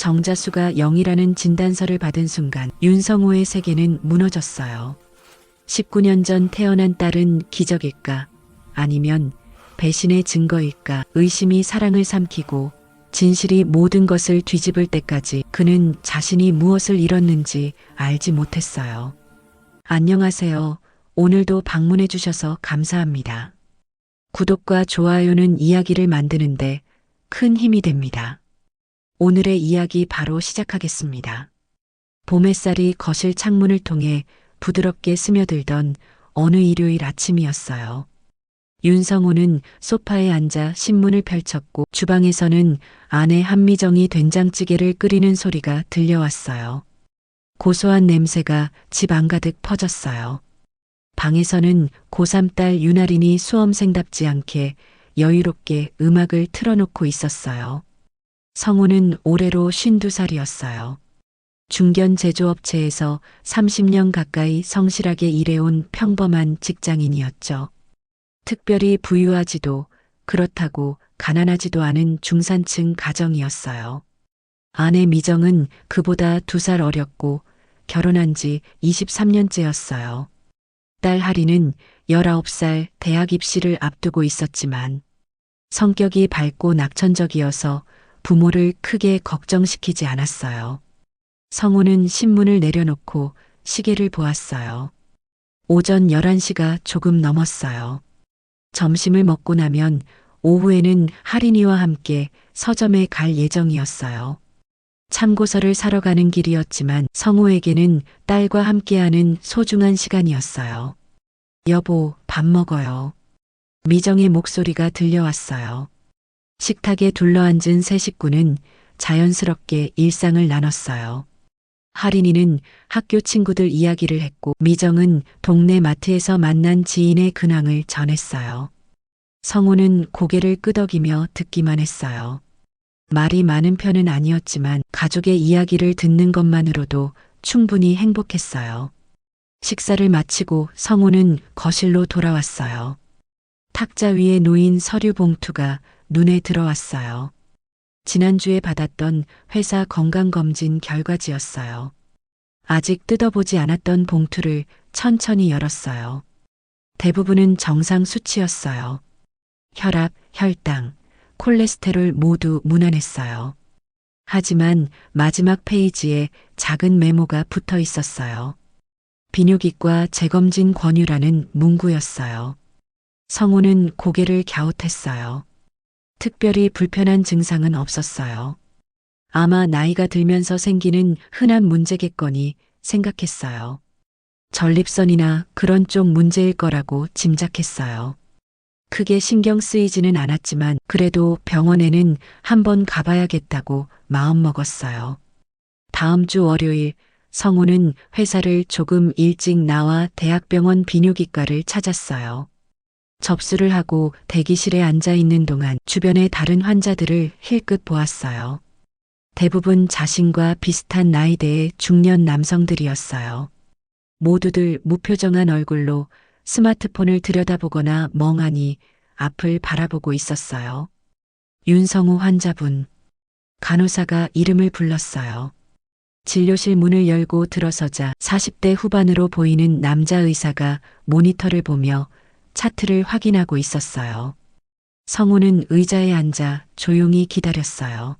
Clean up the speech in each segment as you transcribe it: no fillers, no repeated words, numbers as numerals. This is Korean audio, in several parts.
정자수가 0이라는 진단서를 받은 순간 윤성호의 세계는 무너졌어요. 19년 전 태어난 딸은 기적일까? 아니면 배신의 증거일까? 의심이 사랑을 삼키고 진실이 모든 것을 뒤집을 때까지 그는 자신이 무엇을 잃었는지 알지 못했어요. 안녕하세요. 오늘도 방문해 주셔서 감사합니다. 구독과 좋아요는 이야기를 만드는데 큰 힘이 됩니다. 오늘의 이야기 바로 시작하겠습니다. 봄 햇살이 거실 창문을 통해 부드럽게 스며들던 어느 일요일 아침이었어요. 윤성호는 소파에 앉아 신문을 펼쳤고 주방에서는 아내 한미정이 된장찌개를 끓이는 소리가 들려왔어요. 고소한 냄새가 집 안가득 퍼졌어요. 방에서는 고3 딸 유나린이 수험생답지 않게 여유롭게 음악을 틀어놓고 있었어요. 성우는 올해로 52살이었어요. 중견 제조업체에서 30년 가까이 성실하게 일해온 평범한 직장인이었죠. 특별히 부유하지도 그렇다고 가난하지도 않은 중산층 가정이었어요. 아내 미정은 그보다 2살 어렸고 결혼한 지 23년째였어요. 딸 하리는 19살 대학 입시를 앞두고 있었지만 성격이 밝고 낙천적이어서 부모를 크게 걱정시키지 않았어요. 성우는 신문을 내려놓고 시계를 보았어요. 오전 11시가 조금 넘었어요. 점심을 먹고 나면 오후에는 하린이와 함께 서점에 갈 예정이었어요. 참고서를 사러 가는 길이었지만 성우에게는 딸과 함께하는 소중한 시간이었어요. 여보, 밥 먹어요. 미정의 목소리가 들려왔어요. 식탁에 둘러앉은 세 식구는 자연스럽게 일상을 나눴어요. 하린이는 학교 친구들 이야기를 했고 미정은 동네 마트에서 만난 지인의 근황을 전했어요. 성우는 고개를 끄덕이며 듣기만 했어요. 말이 많은 편은 아니었지만 가족의 이야기를 듣는 것만으로도 충분히 행복했어요. 식사를 마치고 성우는 거실로 돌아왔어요. 탁자 위에 놓인 서류 봉투가 눈에 들어왔어요. 지난주에 받았던 회사 건강검진 결과지였어요. 아직 뜯어보지 않았던 봉투를 천천히 열었어요. 대부분은 정상 수치였어요. 혈압, 혈당, 콜레스테롤 모두 무난했어요. 하지만 마지막 페이지에 작은 메모가 붙어 있었어요. 비뇨기과 재검진 권유라는 문구였어요. 성우는 고개를 갸웃했어요. 특별히 불편한 증상은 없었어요. 아마 나이가 들면서 생기는 흔한 문제겠거니 생각했어요. 전립선이나 그런 쪽 문제일 거라고 짐작했어요. 크게 신경 쓰이지는 않았지만 그래도 병원에는 한번 가봐야겠다고 마음먹었어요. 다음 주 월요일 성우는 회사를 조금 일찍 나와 대학병원 비뇨기과를 찾았어요. 접수를 하고 대기실에 앉아 있는 동안 주변의 다른 환자들을 힐끗 보았어요. 대부분 자신과 비슷한 나이대의 중년 남성들이었어요. 모두들 무표정한 얼굴로 스마트폰을 들여다보거나 멍하니 앞을 바라보고 있었어요. 윤성우 환자분. 간호사가 이름을 불렀어요. 진료실 문을 열고 들어서자 40대 후반으로 보이는 남자 의사가 모니터를 보며 차트를 확인하고 있었어요. 성우는 의자에 앉아 조용히 기다렸어요.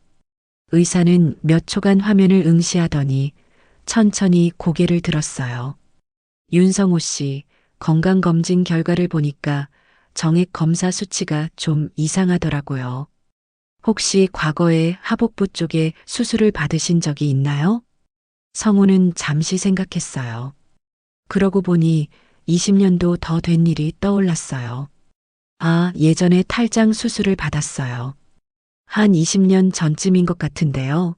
의사는 몇 초간 화면을 응시하더니 천천히 고개를 들었어요. 윤성호 씨, 건강검진 결과를 보니까 정액 검사 수치가 좀 이상하더라고요. 혹시 과거에 하복부 쪽에 수술을 받으신 적이 있나요? 성우는 잠시 생각했어요. 그러고 보니 20년도 더 된 일이 떠올랐어요. 아, 예전에 탈장 수술을 받았어요. 한 20년 전쯤인 것 같은데요.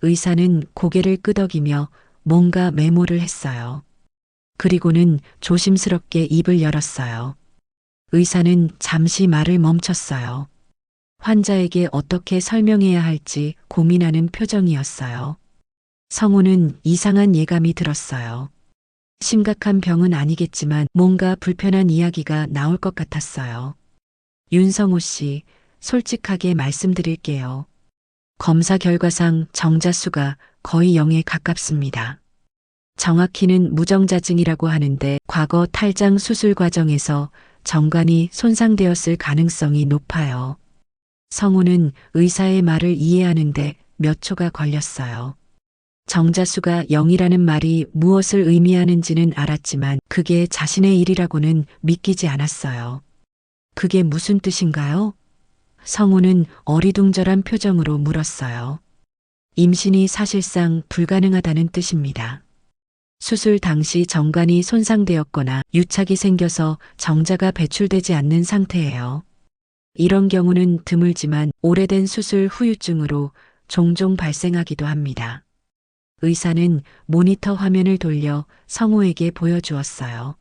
의사는 고개를 끄덕이며 뭔가 메모를 했어요. 그리고는 조심스럽게 입을 열었어요. 의사는 잠시 말을 멈췄어요. 환자에게 어떻게 설명해야 할지 고민하는 표정이었어요. 성우는 이상한 예감이 들었어요. 심각한 병은 아니겠지만 뭔가 불편한 이야기가 나올 것 같았어요. 윤성호 씨, 솔직하게 말씀드릴게요. 검사 결과상 정자수가 거의 0에 가깝습니다. 정확히는 무정자증이라고 하는데 과거 탈장 수술 과정에서 정관이 손상되었을 가능성이 높아요. 성우는 의사의 말을 이해하는데 몇 초가 걸렸어요. 정자수가 0이라는 말이 무엇을 의미하는지는 알았지만 그게 자신의 일이라고는 믿기지 않았어요. 그게 무슨 뜻인가요? 성우는 어리둥절한 표정으로 물었어요. 임신이 사실상 불가능하다는 뜻입니다. 수술 당시 정관이 손상되었거나 유착이 생겨서 정자가 배출되지 않는 상태예요. 이런 경우는 드물지만 오래된 수술 후유증으로 종종 발생하기도 합니다. 의사는 모니터 화면을 돌려 성우에게 보여주었어요.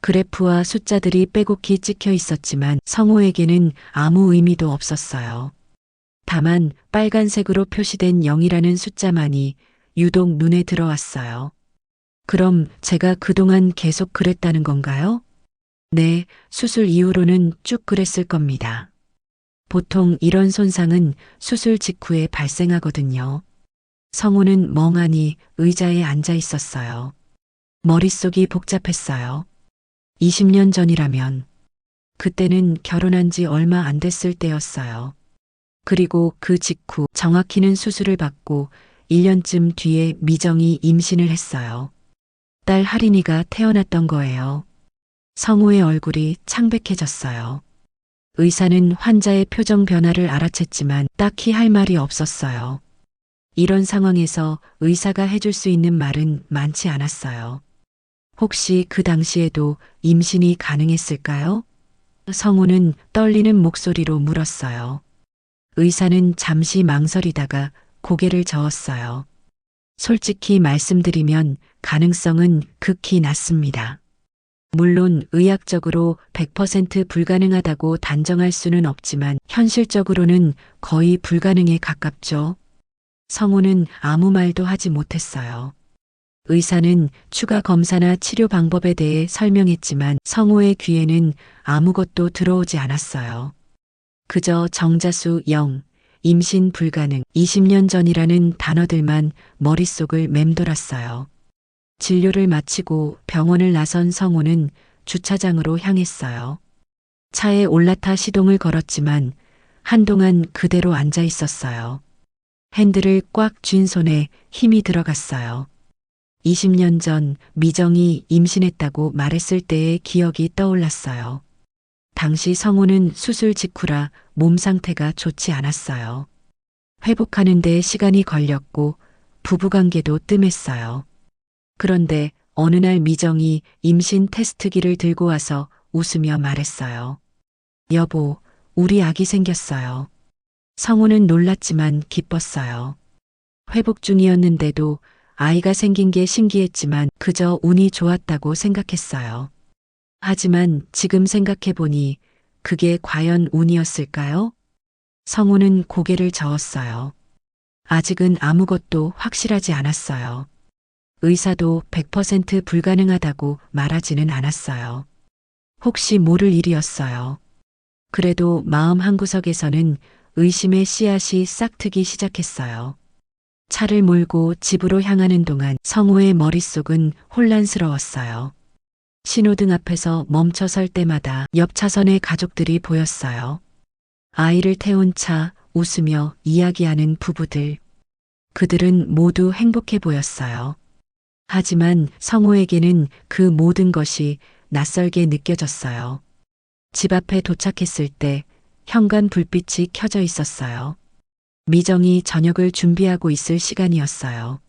그래프와 숫자들이 빼곡히 찍혀 있었지만 성우에게는 아무 의미도 없었어요. 다만 빨간색으로 표시된 0이라는 숫자만이 유독 눈에 들어왔어요. 그럼 제가 그동안 계속 그랬다는 건가요? 네, 수술 이후로는 쭉 그랬을 겁니다. 보통 이런 손상은 수술 직후에 발생하거든요. 성우는 멍하니 의자에 앉아 있었어요. 머릿속이 복잡했어요. 20년 전이라면 그때는 결혼한 지 얼마 안 됐을 때였어요. 그리고 그 직후 정확히는 수술을 받고 1년쯤 뒤에 미정이 임신을 했어요. 딸 하린이가 태어났던 거예요. 성우의 얼굴이 창백해졌어요. 의사는 환자의 표정 변화를 알아챘지만 딱히 할 말이 없었어요. 이런 상황에서 의사가 해줄 수 있는 말은 많지 않았어요. 혹시 그 당시에도 임신이 가능했을까요? 성우는 떨리는 목소리로 물었어요. 의사는 잠시 망설이다가 고개를 저었어요. 솔직히 말씀드리면 가능성은 극히 낮습니다. 물론 의학적으로 100% 불가능하다고 단정할 수는 없지만 현실적으로는 거의 불가능에 가깝죠. 성우는 아무 말도 하지 못했어요. 의사는 추가 검사나 치료 방법에 대해 설명했지만 성우의 귀에는 아무것도 들어오지 않았어요. 그저 정자수 0, 임신 불가능, 20년 전이라는 단어들만 머릿속을 맴돌았어요. 진료를 마치고 병원을 나선 성우는 주차장으로 향했어요. 차에 올라타 시동을 걸었지만 한동안 그대로 앉아 있었어요. 핸들을 꽉 쥔 손에 힘이 들어갔어요. 20년 전 미정이 임신했다고 말했을 때의 기억이 떠올랐어요. 당시 성우는 수술 직후라 몸 상태가 좋지 않았어요. 회복하는 데 시간이 걸렸고 부부관계도 뜸했어요. 그런데 어느 날 미정이 임신 테스트기를 들고 와서 웃으며 말했어요. 여보, 우리 아기 생겼어요. 성우는 놀랐지만 기뻤어요. 회복 중이었는데도 아이가 생긴 게 신기했지만 그저 운이 좋았다고 생각했어요. 하지만 지금 생각해보니 그게 과연 운이었을까요? 성우는 고개를 저었어요. 아직은 아무것도 확실하지 않았어요. 의사도 100% 불가능하다고 말하지는 않았어요. 혹시 모를 일이었어요. 그래도 마음 한구석에서는 의심의 씨앗이 싹트기 시작했어요. 차를 몰고 집으로 향하는 동안 성우의 머릿속은 혼란스러웠어요. 신호등 앞에서 멈춰 설 때마다 옆 차선의 가족들이 보였어요. 아이를 태운 차, 웃으며 이야기하는 부부들. 그들은 모두 행복해 보였어요. 하지만 성우에게는 그 모든 것이 낯설게 느껴졌어요. 집 앞에 도착했을 때 현관 불빛이 켜져 있었어요. 미정이 저녁을 준비하고 있을 시간이었어요.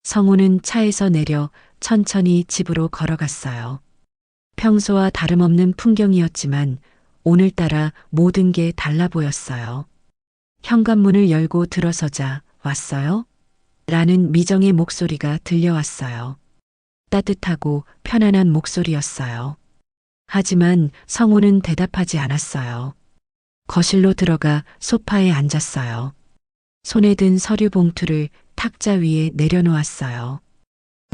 성우는 차에서 내려 천천히 집으로 걸어갔어요. 평소와 다름없는 풍경이었지만 오늘따라 모든 게 달라 보였어요. 현관문을 열고 들어서자 왔어요? 라는 미정의 목소리가 들려왔어요. 따뜻하고 편안한 목소리였어요. 하지만 성우는 대답하지 않았어요. 거실로 들어가 소파에 앉았어요. 손에 든 서류 봉투를 탁자 위에 내려놓았어요.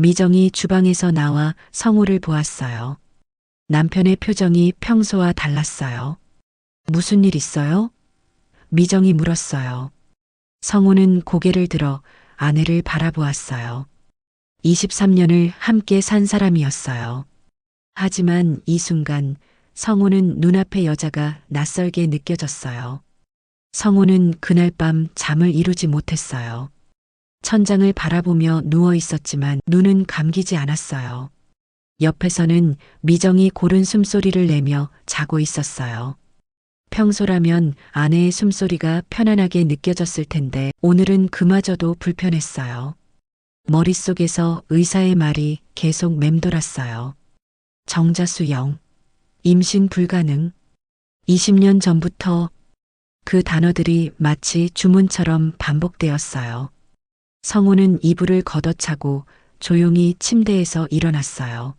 미정이 주방에서 나와 성우를 보았어요. 남편의 표정이 평소와 달랐어요. 무슨 일 있어요? 미정이 물었어요. 성우는 고개를 들어 아내를 바라보았어요. 23년을 함께 산 사람이었어요. 하지만 이 순간 성우는 눈앞의 여자가 낯설게 느껴졌어요. 성우는 그날 밤 잠을 이루지 못했어요. 천장을 바라보며 누워 있었지만 눈은 감기지 않았어요. 옆에서는 미정이 고른 숨소리를 내며 자고 있었어요. 평소라면 아내의 숨소리가 편안하게 느껴졌을 텐데 오늘은 그마저도 불편했어요. 머릿속에서 의사의 말이 계속 맴돌았어요. 정자수영, 임신 불가능. 20년 전부터 그 단어들이 마치 주문처럼 반복되었어요. 성우는 이불을 걷어차고 조용히 침대에서 일어났어요.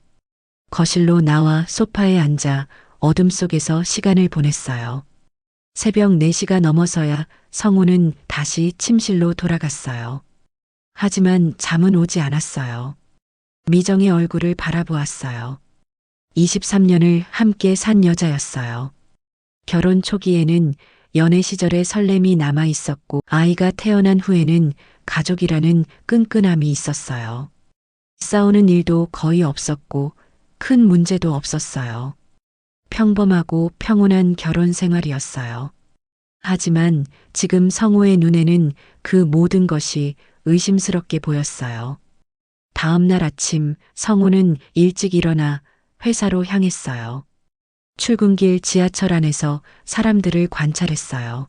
거실로 나와 소파에 앉아 어둠 속에서 시간을 보냈어요. 새벽 4시가 넘어서야 성우는 다시 침실로 돌아갔어요. 하지만 잠은 오지 않았어요. 미정의 얼굴을 바라보았어요. 23년을 함께 산 여자였어요. 결혼 초기에는 연애 시절의 설렘이 남아 있었고 아이가 태어난 후에는 가족이라는 끈끈함이 있었어요. 싸우는 일도 거의 없었고 큰 문제도 없었어요. 평범하고 평온한 결혼 생활이었어요. 하지만 지금 성우의 눈에는 그 모든 것이 의심스럽게 보였어요. 다음 날 아침 성우는 일찍 일어나 회사로 향했어요. 출근길 지하철 안에서 사람들을 관찰했어요.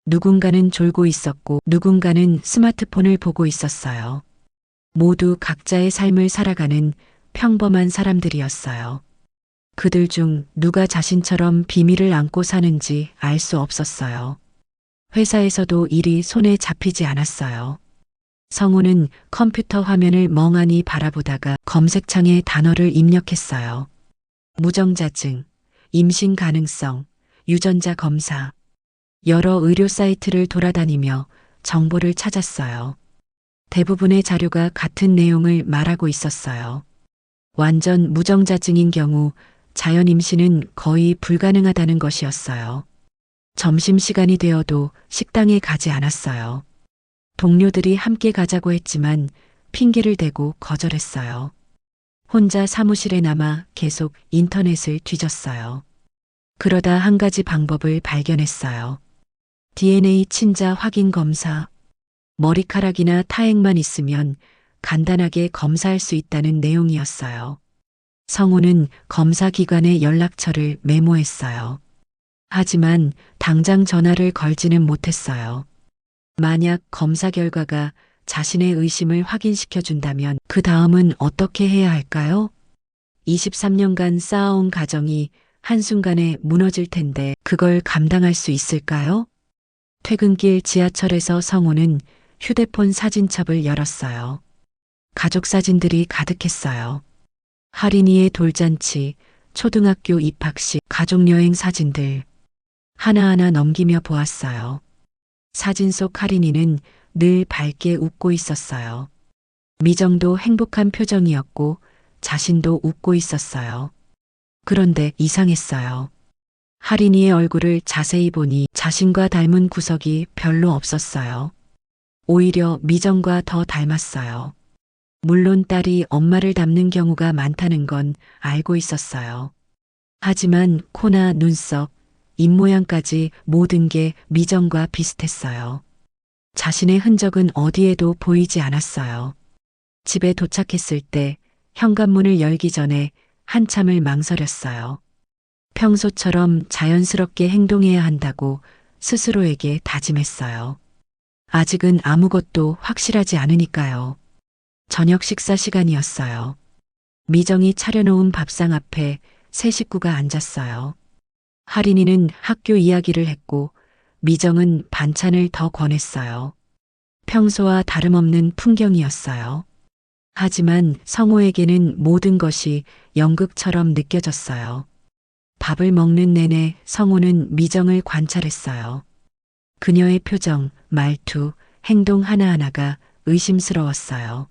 누군가는 졸고 있었고 누군가는 스마트폰을 보고 있었어요. 모두 각자의 삶을 살아가는 평범한 사람들이었어요. 그들 중 누가 자신처럼 비밀을 안고 사는지 알 수 없었어요. 회사에서도 일이 손에 잡히지 않았어요. 성우는 컴퓨터 화면을 멍하니 바라보다가 검색창에 단어를 입력했어요. 무정자증, 임신 가능성, 유전자 검사. 여러 의료 사이트를 돌아다니며 정보를 찾았어요. 대부분의 자료가 같은 내용을 말하고 있었어요. 완전 무정자증인 경우 자연 임신은 거의 불가능하다는 것이었어요. 점심시간이 되어도 식당에 가지 않았어요. 동료들이 함께 가자고 했지만 핑계를 대고 거절했어요. 혼자 사무실에 남아 계속 인터넷을 뒤졌어요. 그러다 한 가지 방법을 발견했어요. DNA 친자 확인 검사. 머리카락이나 타액만 있으면 간단하게 검사할 수 있다는 내용이었어요. 성우는 검사 기관의 연락처를 메모했어요. 하지만 당장 전화를 걸지는 못했어요. 만약 검사 결과가 자신의 의심을 확인시켜 준다면 그 다음은 어떻게 해야 할까요? 23년간 쌓아온 가정이 한순간에 무너질 텐데 그걸 감당할 수 있을까요? 퇴근길 지하철에서 성우는 휴대폰 사진첩을 열었어요. 가족 사진들이 가득했어요. 할인이의 돌잔치, 초등학교 입학식, 가족여행 사진들. 하나하나 넘기며 보았어요. 사진 속 할인이는 늘 밝게 웃고 있었어요. 미정도 행복한 표정이었고 자신도 웃고 있었어요. 그런데 이상했어요. 할인이의 얼굴을 자세히 보니 자신과 닮은 구석이 별로 없었어요. 오히려 미정과 더 닮았어요. 물론 딸이 엄마를 닮는 경우가 많다는 건 알고 있었어요. 하지만 코나 눈썹, 입모양까지 모든 게 미정과 비슷했어요. 자신의 흔적은 어디에도 보이지 않았어요. 집에 도착했을 때 현관문을 열기 전에 한참을 망설였어요. 평소처럼 자연스럽게 행동해야 한다고 스스로에게 다짐했어요. 아직은 아무것도 확실하지 않으니까요. 저녁 식사 시간이었어요. 미정이 차려놓은 밥상 앞에 세 식구가 앉았어요. 할인이는 학교 이야기를 했고 미정은 반찬을 더 권했어요. 평소와 다름없는 풍경이었어요. 하지만 성우에게는 모든 것이 연극처럼 느껴졌어요. 밥을 먹는 내내 성우는 미정을 관찰했어요. 그녀의 표정, 말투, 행동 하나하나가 의심스러웠어요.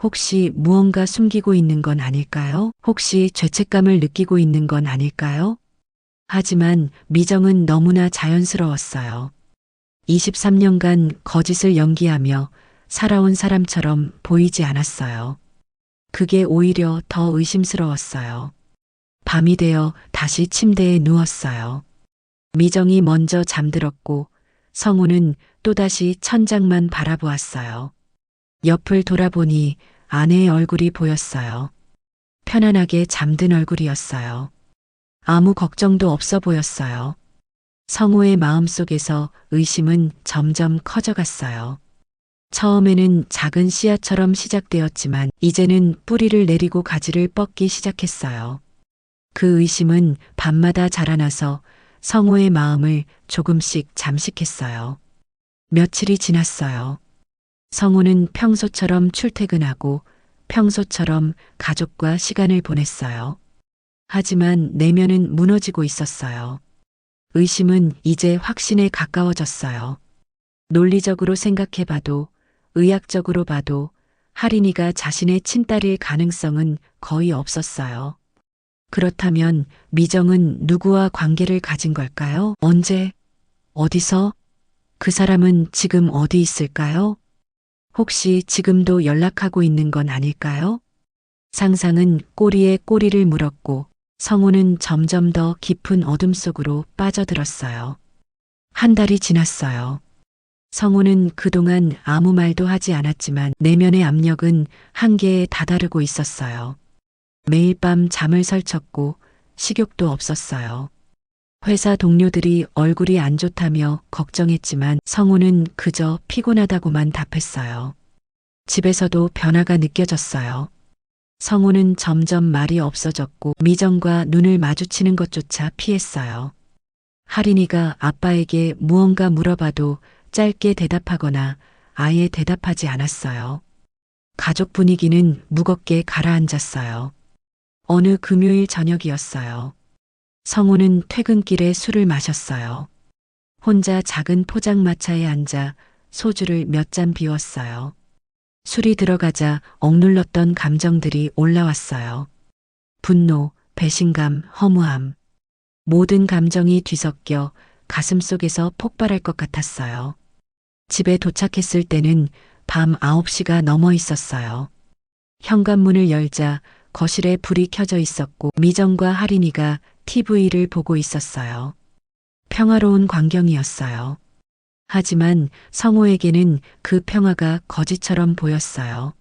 혹시 무언가 숨기고 있는 건 아닐까요? 혹시 죄책감을 느끼고 있는 건 아닐까요? 하지만 미정은 너무나 자연스러웠어요. 23년간 거짓을 연기하며 살아온 사람처럼 보이지 않았어요. 그게 오히려 더 의심스러웠어요. 밤이 되어 다시 침대에 누웠어요. 미정이 먼저 잠들었고 성우는 또다시 천장만 바라보았어요. 옆을 돌아보니 아내의 얼굴이 보였어요. 편안하게 잠든 얼굴이었어요. 아무 걱정도 없어 보였어요. 성우의 마음속에서 의심은 점점 커져갔어요. 처음에는 작은 씨앗처럼 시작되었지만 이제는 뿌리를 내리고 가지를 뻗기 시작했어요. 그 의심은 밤마다 자라나서 성우의 마음을 조금씩 잠식했어요. 며칠이 지났어요. 성우는 평소처럼 출퇴근하고 평소처럼 가족과 시간을 보냈어요. 하지만 내면은 무너지고 있었어요. 의심은 이제 확신에 가까워졌어요. 논리적으로 생각해봐도, 의학적으로 봐도 할인이가 자신의 친딸일 가능성은 거의 없었어요. 그렇다면 미정은 누구와 관계를 가진 걸까요? 언제? 어디서? 그 사람은 지금 어디 있을까요? 혹시 지금도 연락하고 있는 건 아닐까요? 상상은 꼬리에 꼬리를 물었고 성우는 점점 더 깊은 어둠 속으로 빠져들었어요. 한 달이 지났어요. 성우는 그동안 아무 말도 하지 않았지만 내면의 압력은 한계에 다다르고 있었어요. 매일 밤 잠을 설쳤고 식욕도 없었어요. 회사 동료들이 얼굴이 안 좋다며 걱정했지만 성우는 그저 피곤하다고만 답했어요. 집에서도 변화가 느껴졌어요. 성우는 점점 말이 없어졌고 미정과 눈을 마주치는 것조차 피했어요. 할인이가 아빠에게 무언가 물어봐도 짧게 대답하거나 아예 대답하지 않았어요. 가족 분위기는 무겁게 가라앉았어요. 어느 금요일 저녁이었어요. 성우는 퇴근길에 술을 마셨어요. 혼자 작은 포장마차에 앉아 소주를 몇 잔 비웠어요. 술이 들어가자 억눌렀던 감정들이 올라왔어요. 분노, 배신감, 허무함. 모든 감정이 뒤섞여 가슴 속에서 폭발할 것 같았어요. 집에 도착했을 때는 밤 9시가 넘어 있었어요. 현관문을 열자 거실에 불이 켜져 있었고 미정과 할인이가 TV를 보고 있었어요. 평화로운 광경이었어요. 하지만 성우에게는 그 평화가 거짓처럼 보였어요.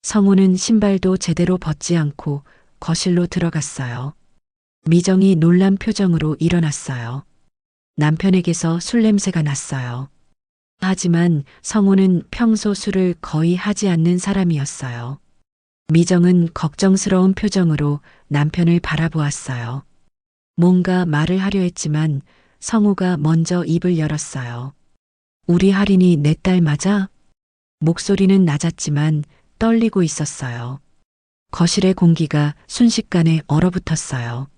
성우는 신발도 제대로 벗지 않고 거실로 들어갔어요. 미정이 놀란 표정으로 일어났어요. 남편에게서 술 냄새가 났어요. 하지만 성우는 평소 술을 거의 하지 않는 사람이었어요. 미정은 걱정스러운 표정으로 남편을 바라보았어요. 뭔가 말을 하려 했지만 성우가 먼저 입을 열었어요. 우리 할인이 내 딸 맞아? 목소리는 낮았지만 떨리고 있었어요. 거실의 공기가 순식간에 얼어붙었어요.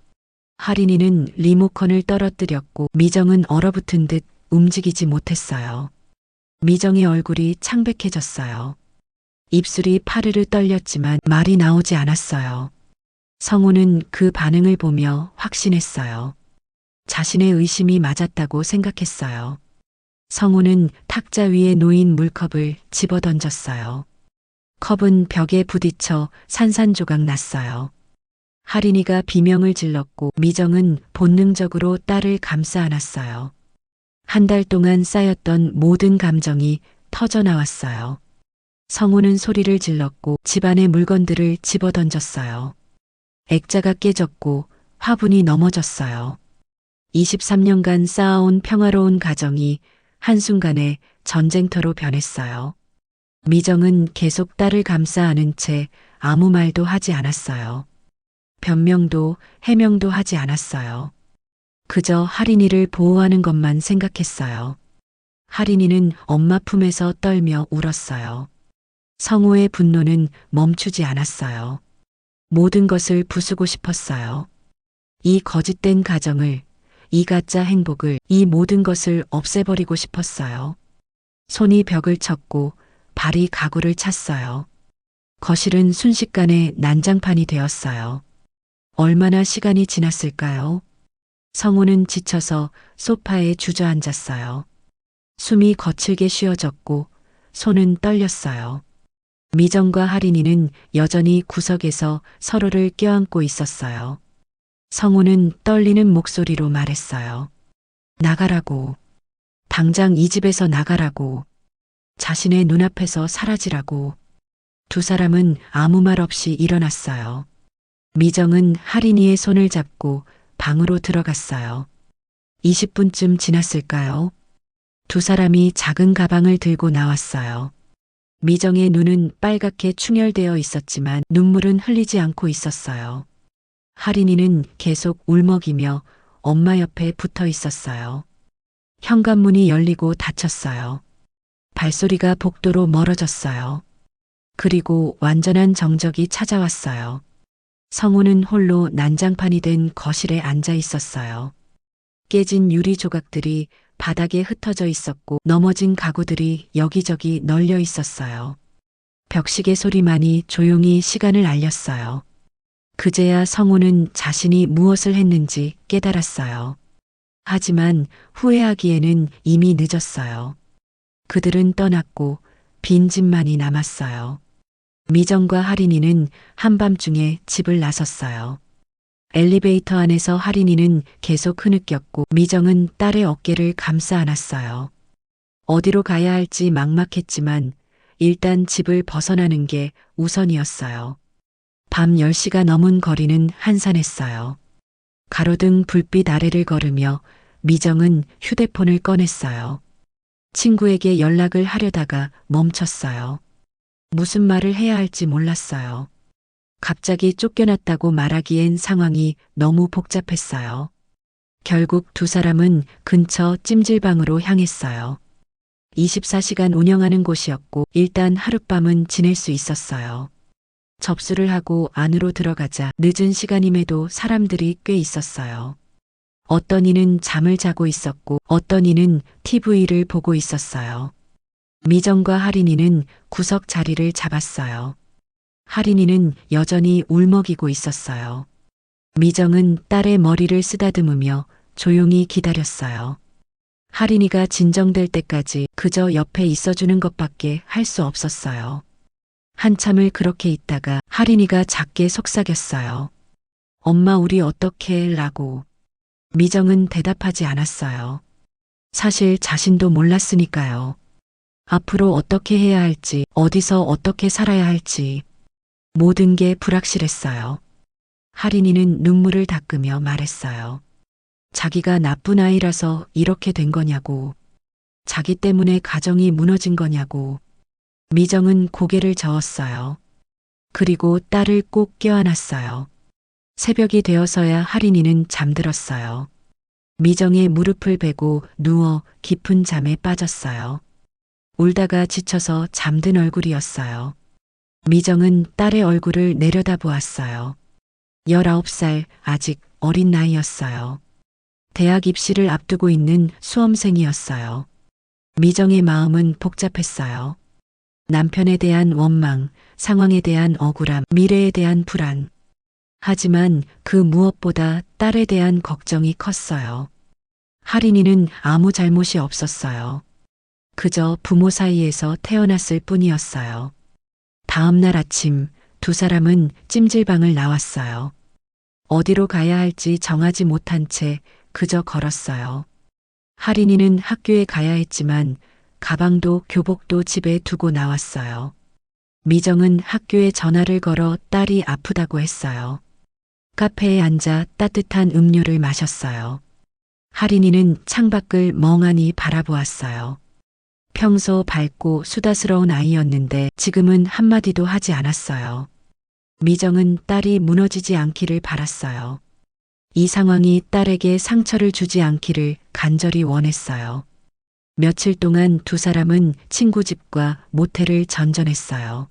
할인이는 리모컨을 떨어뜨렸고 미정은 얼어붙은 듯 움직이지 못했어요. 미정의 얼굴이 창백해졌어요. 입술이 파르르 떨렸지만 말이 나오지 않았어요. 성우는 그 반응을 보며 확신했어요. 자신의 의심이 맞았다고 생각했어요. 성우는 탁자 위에 놓인 물컵을 집어던졌어요. 컵은 벽에 부딪혀 산산조각 났어요. 할인이가 비명을 질렀고 미정은 본능적으로 딸을 감싸 안았어요. 한 달 동안 쌓였던 모든 감정이 터져 나왔어요. 성우는 소리를 질렀고 집안의 물건들을 집어던졌어요. 액자가 깨졌고 화분이 넘어졌어요. 23년간 쌓아온 평화로운 가정이 한순간에 전쟁터로 변했어요. 미정은 계속 딸을 감싸 안은 채 아무 말도 하지 않았어요. 변명도 해명도 하지 않았어요. 그저 할인이를 보호하는 것만 생각했어요. 할인이는 엄마 품에서 떨며 울었어요. 성우의 분노는 멈추지 않았어요. 모든 것을 부수고 싶었어요. 이 거짓된 가정을, 이 가짜 행복을, 이 모든 것을 없애버리고 싶었어요. 손이 벽을 쳤고 발이 가구를 찼어요. 거실은 순식간에 난장판이 되었어요. 얼마나 시간이 지났을까요? 성우는 지쳐서 소파에 주저앉았어요. 숨이 거칠게 쉬어졌고 손은 떨렸어요. 미정과 하린이는 여전히 구석에서 서로를 껴안고 있었어요. 성우는 떨리는 목소리로 말했어요. 나가라고. 당장 이 집에서 나가라고. 자신의 눈앞에서 사라지라고. 두 사람은 아무 말 없이 일어났어요. 미정은 하린이의 손을 잡고 방으로 들어갔어요. 20분쯤 지났을까요? 두 사람이 작은 가방을 들고 나왔어요. 미정의 눈은 빨갛게 충혈되어 있었지만 눈물은 흘리지 않고 있었어요. 하린이는 계속 울먹이며 엄마 옆에 붙어 있었어요. 현관문이 열리고 닫혔어요. 발소리가 복도로 멀어졌어요. 그리고 완전한 정적이 찾아왔어요. 성우는 홀로 난장판이 된 거실에 앉아 있었어요. 깨진 유리 조각들이 바닥에 흩어져 있었고 넘어진 가구들이 여기저기 널려 있었어요. 벽시계 소리만이 조용히 시간을 알렸어요. 그제야 성우는 자신이 무엇을 했는지 깨달았어요. 하지만 후회하기에는 이미 늦었어요. 그들은 떠났고 빈 집만이 남았어요. 미정과 하린이는 한밤중에 집을 나섰어요. 엘리베이터 안에서 하린이는 계속 흐느꼈고 미정은 딸의 어깨를 감싸 안았어요. 어디로 가야 할지 막막했지만 일단 집을 벗어나는 게 우선이었어요. 밤 10시가 넘은 거리는 한산했어요. 가로등 불빛 아래를 걸으며 미정은 휴대폰을 꺼냈어요. 친구에게 연락을 하려다가 멈췄어요. 무슨 말을 해야 할지 몰랐어요. 갑자기 쫓겨났다고 말하기엔 상황이 너무 복잡했어요. 결국 두 사람은 근처 찜질방으로 향했어요. 24시간 운영하는 곳이었고 일단 하룻밤은 지낼 수 있었어요. 접수를 하고 안으로 들어가자 늦은 시간임에도 사람들이 꽤 있었어요. 어떤 이는 잠을 자고 있었고 어떤 이는 TV를 보고 있었어요. 미정과 하린이는 구석 자리를 잡았어요. 하린이는 여전히 울먹이고 있었어요. 미정은 딸의 머리를 쓰다듬으며 조용히 기다렸어요. 하린이가 진정될 때까지 그저 옆에 있어주는 것밖에 할 수 없었어요. 한참을 그렇게 있다가 하린이가 작게 속삭였어요. 엄마 우리 어떻게 라고. 미정은 대답하지 않았어요. 사실 자신도 몰랐으니까요. 앞으로 어떻게 해야 할지, 어디서 어떻게 살아야 할지 모든 게 불확실했어요. 하린이는 눈물을 닦으며 말했어요. 자기가 나쁜 아이라서 이렇게 된 거냐고. 자기 때문에 가정이 무너진 거냐고. 미정은 고개를 저었어요. 그리고 딸을 꼭 껴안았어요. 새벽이 되어서야 하린이는 잠들었어요. 미정의 무릎을 베고 누워 깊은 잠에 빠졌어요. 울다가 지쳐서 잠든 얼굴이었어요. 미정은 딸의 얼굴을 내려다보았어요. 19살 아직 어린 나이였어요. 대학 입시를 앞두고 있는 수험생이었어요. 미정의 마음은 복잡했어요. 남편에 대한 원망, 상황에 대한 억울함, 미래에 대한 불안. 하지만 그 무엇보다 딸에 대한 걱정이 컸어요. 하린이는 아무 잘못이 없었어요. 그저 부모 사이에서 태어났을 뿐이었어요. 다음 날 아침 두 사람은 찜질방을 나왔어요. 어디로 가야 할지 정하지 못한 채 그저 걸었어요. 하린이는 학교에 가야 했지만 가방도 교복도 집에 두고 나왔어요. 미정은 학교에 전화를 걸어 딸이 아프다고 했어요. 카페에 앉아 따뜻한 음료를 마셨어요. 하린이는 창밖을 멍하니 바라보았어요. 평소 밝고 수다스러운 아이였는데 지금은 한마디도 하지 않았어요. 미정은 딸이 무너지지 않기를 바랐어요. 이 상황이 딸에게 상처를 주지 않기를 간절히 원했어요. 며칠 동안 두 사람은 친구 집과 모텔을 전전했어요.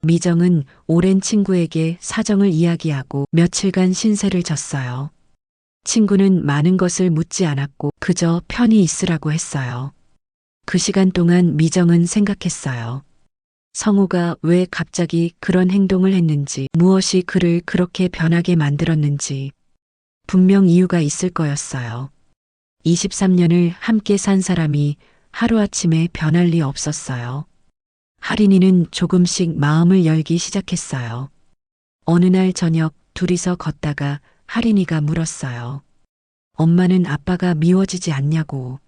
미정은 오랜 친구에게 사정을 이야기하고 며칠간 신세를 졌어요. 친구는 많은 것을 묻지 않았고 그저 편히 있으라고 했어요. 그 시간 동안 미정은 생각했어요. 성우가 왜 갑자기 그런 행동을 했는지, 무엇이 그를 그렇게 변하게 만들었는지 분명 이유가 있을 거였어요. 23년을 함께 산 사람이 하루아침에 변할 리 없었어요. 할인이는 조금씩 마음을 열기 시작했어요. 어느 날 저녁 둘이서 걷다가 할인이가 물었어요. 엄마는 아빠가 미워지지 않냐고.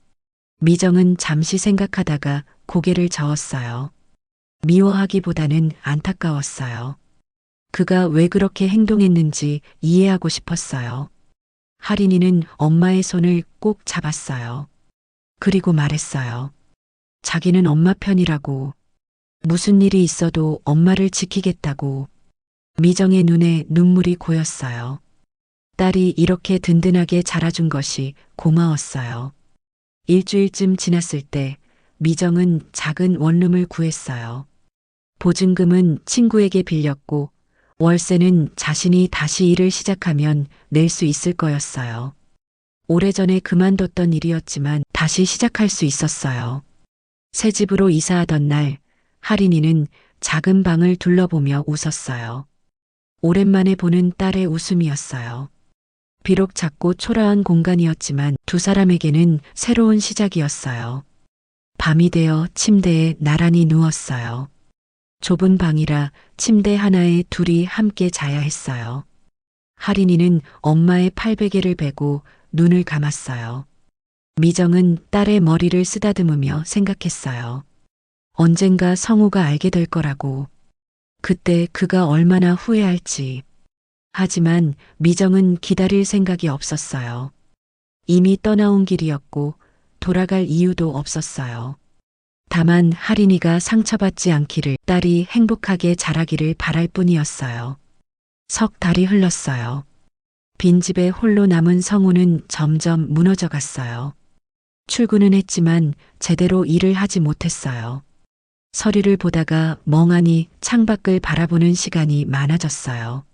미정은 잠시 생각하다가 고개를 저었어요. 미워하기보다는 안타까웠어요. 그가 왜 그렇게 행동했는지 이해하고 싶었어요. 할인이는 엄마의 손을 꼭 잡았어요. 그리고 말했어요. 자기는 엄마 편이라고. 무슨 일이 있어도 엄마를 지키겠다고. 미정의 눈에 눈물이 고였어요. 딸이 이렇게 든든하게 자라준 것이 고마웠어요. 일주일쯤 지났을 때 미정은 작은 원룸을 구했어요. 보증금은 친구에게 빌렸고 월세는 자신이 다시 일을 시작하면 낼 수 있을 거였어요. 오래전에 그만뒀던 일이었지만 다시 시작할 수 있었어요. 새 집으로 이사하던 날 할인이는 작은 방을 둘러보며 웃었어요. 오랜만에 보는 딸의 웃음이었어요. 비록 작고 초라한 공간이었지만 두 사람에게는 새로운 시작이었어요. 밤이 되어 침대에 나란히 누웠어요. 좁은 방이라 침대 하나에 둘이 함께 자야 했어요. 할인이는 엄마의 팔베개를 베고 눈을 감았어요. 미정은 딸의 머리를 쓰다듬으며 생각했어요. 언젠가 성우가 알게 될 거라고. 그때 그가 얼마나 후회할지. 하지만 미정은 기다릴 생각이 없었어요. 이미 떠나온 길이었고 돌아갈 이유도 없었어요. 다만 할인이가 상처받지 않기를, 딸이 행복하게 자라기를 바랄 뿐이었어요. 석 달이 흘렀어요. 빈집에 홀로 남은 성우는 점점 무너져 갔어요. 출근은 했지만 제대로 일을 하지 못했어요. 서리를 보다가 멍하니 창밖을 바라보는 시간이 많아졌어요.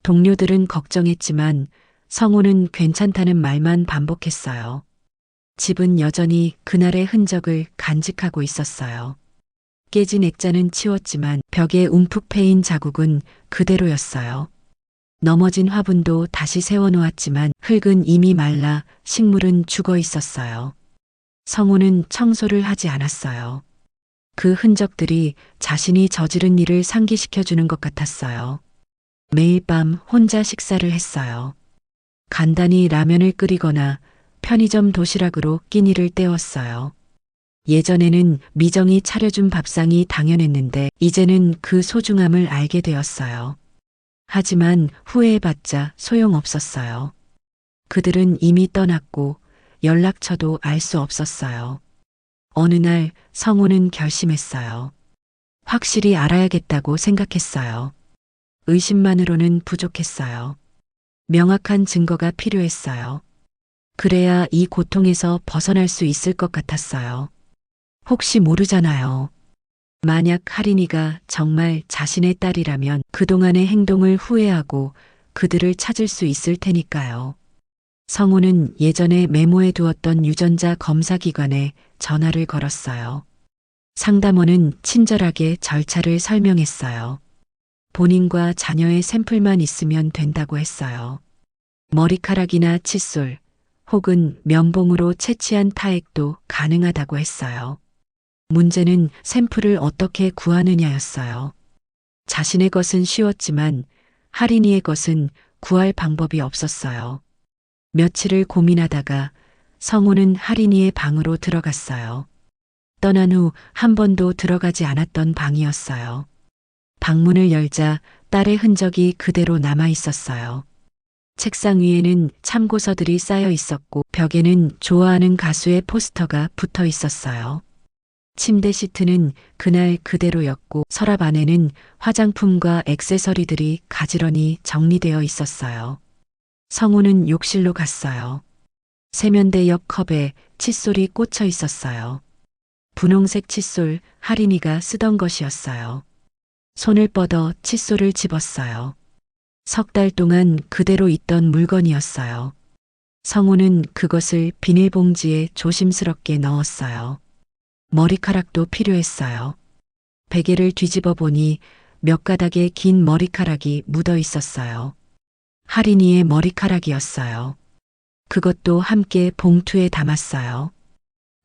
동료들은 걱정했지만 성우는 괜찮다는 말만 반복했어요. 집은 여전히 그날의 흔적을 간직하고 있었어요. 깨진 액자는 치웠지만 벽에 움푹 패인 자국은 그대로였어요. 넘어진 화분도 다시 세워놓았지만 흙은 이미 말라 식물은 죽어 있었어요. 성우는 청소를 하지 않았어요. 그 흔적들이 자신이 저지른 일을 상기시켜주는 것 같았어요. 매일 밤 혼자 식사를 했어요. 간단히 라면을 끓이거나 편의점 도시락으로 끼니를 때웠어요. 예전에는 미정이 차려준 밥상이 당연했는데 이제는 그 소중함을 알게 되었어요. 하지만 후회해봤자 소용없었어요. 그들은 이미 떠났고 연락처도 알 수 없었어요. 어느 날 성우는 결심했어요. 확실히 알아야겠다고 생각했어요. 의심만으로는 부족했어요. 명확한 증거가 필요했어요. 그래야 이 고통에서 벗어날 수 있을 것 같았어요. 혹시 모르잖아요. 만약 할인이가 정말 자신의 딸이라면 그동안의 행동을 후회하고 그들을 찾을 수 있을 테니까요. 성우는 예전에 메모해 두었던 유전자 검사기관에 전화를 걸었어요. 상담원은 친절하게 절차를 설명했어요. 본인과 자녀의 샘플만 있으면 된다고 했어요. 머리카락이나 칫솔 혹은 면봉으로 채취한 타액도 가능하다고 했어요. 문제는 샘플을 어떻게 구하느냐였어요. 자신의 것은 쉬웠지만 할인이의 것은 구할 방법이 없었어요. 며칠을 고민하다가 성우는 할인이의 방으로 들어갔어요. 떠난 후 한 번도 들어가지 않았던 방이었어요. 방문을 열자 딸의 흔적이 그대로 남아 있었어요. 책상 위에는 참고서들이 쌓여 있었고 벽에는 좋아하는 가수의 포스터가 붙어 있었어요. 침대 시트는 그날 그대로였고 서랍 안에는 화장품과 액세서리들이 가지런히 정리되어 있었어요. 성우는 욕실로 갔어요. 세면대 옆 컵에 칫솔이 꽂혀 있었어요. 분홍색 칫솔 할인이가 쓰던 것이었어요. 손을 뻗어 칫솔을 집었어요. 석 달 동안 그대로 있던 물건이었어요. 성우는 그것을 비닐봉지에 조심스럽게 넣었어요. 머리카락도 필요했어요. 베개를 뒤집어 보니 몇 가닥의 긴 머리카락이 묻어 있었어요. 할인이의 머리카락이었어요. 그것도 함께 봉투에 담았어요.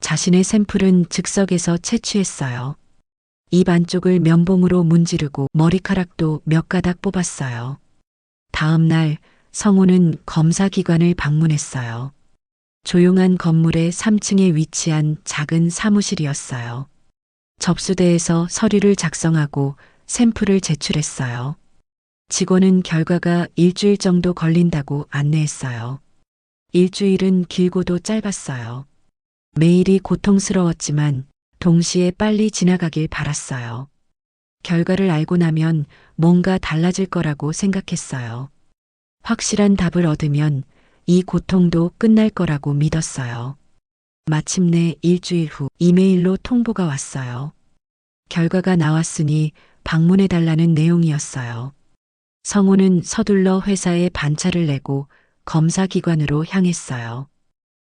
자신의 샘플은 즉석에서 채취했어요. 입 안쪽을 면봉으로 문지르고 머리카락도 몇 가닥 뽑았어요. 다음 날 성우는 검사기관을 방문했어요. 조용한 건물의 3층에 위치한 작은 사무실이었어요. 접수대에서 서류를 작성하고 샘플을 제출했어요. 직원은 결과가 일주일 정도 걸린다고 안내했어요. 일주일은 길고도 짧았어요. 매일이 고통스러웠지만 동시에 빨리 지나가길 바랐어요. 결과를 알고 나면 뭔가 달라질 거라고 생각했어요. 확실한 답을 얻으면 이 고통도 끝날 거라고 믿었어요. 마침내 일주일 후 이메일로 통보가 왔어요. 결과가 나왔으니 방문해달라는 내용이었어요. 성우는 서둘러 회사에 반차를 내고 검사기관으로 향했어요.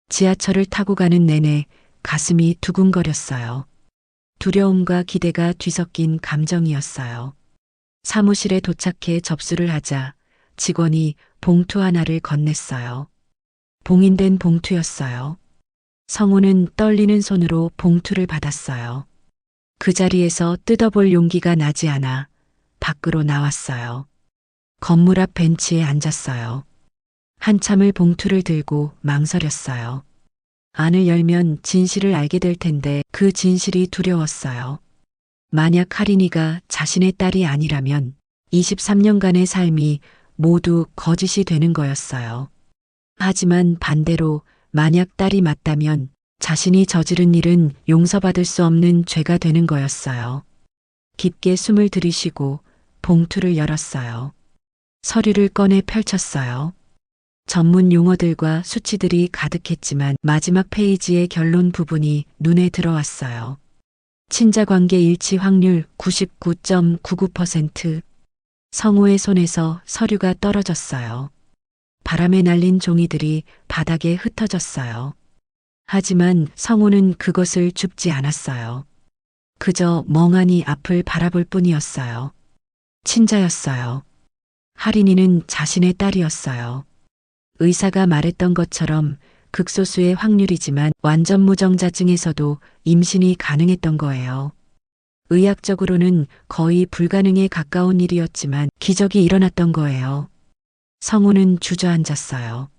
지하철을 타고 가는 내내 가슴이 두근거렸어요. 두려움과 기대가 뒤섞인 감정이었어요. 사무실에 도착해 접수를 하자 직원이 봉투 하나를 건넸어요. 봉인된 봉투였어요. 성우는 떨리는 손으로 봉투를 받았어요. 그 자리에서 뜯어볼 용기가 나지 않아 밖으로 나왔어요. 건물 앞 벤치에 앉았어요. 한참을 봉투를 들고 망설였어요. 안을 열면 진실을 알게 될 텐데 그 진실이 두려웠어요. 만약 하린이가 자신의 딸이 아니라면 23년간의 삶이 모두 거짓이 되는 거였어요. 하지만 반대로 만약 딸이 맞다면 자신이 저지른 일은 용서받을 수 없는 죄가 되는 거였어요. 깊게 숨을 들이쉬고 봉투를 열었어요. 서류를 꺼내 펼쳤어요. 전문 용어들과 수치들이 가득했지만 마지막 페이지의 결론 부분이 눈에 들어왔어요. 친자관계 일치 확률 99.99%. 성우의 손에서 서류가 떨어졌어요. 바람에 날린 종이들이 바닥에 흩어졌어요. 하지만 성우는 그것을 줍지 않았어요. 그저 멍하니 앞을 바라볼 뿐이었어요. 친자였어요. 하린이는 자신의 딸이었어요. 의사가 말했던 것처럼 극소수의 확률이지만 완전 무정자증에서도 임신이 가능했던 거예요. 의학적으로는 거의 불가능에 가까운 일이었지만 기적이 일어났던 거예요. 성우는 주저앉았어요.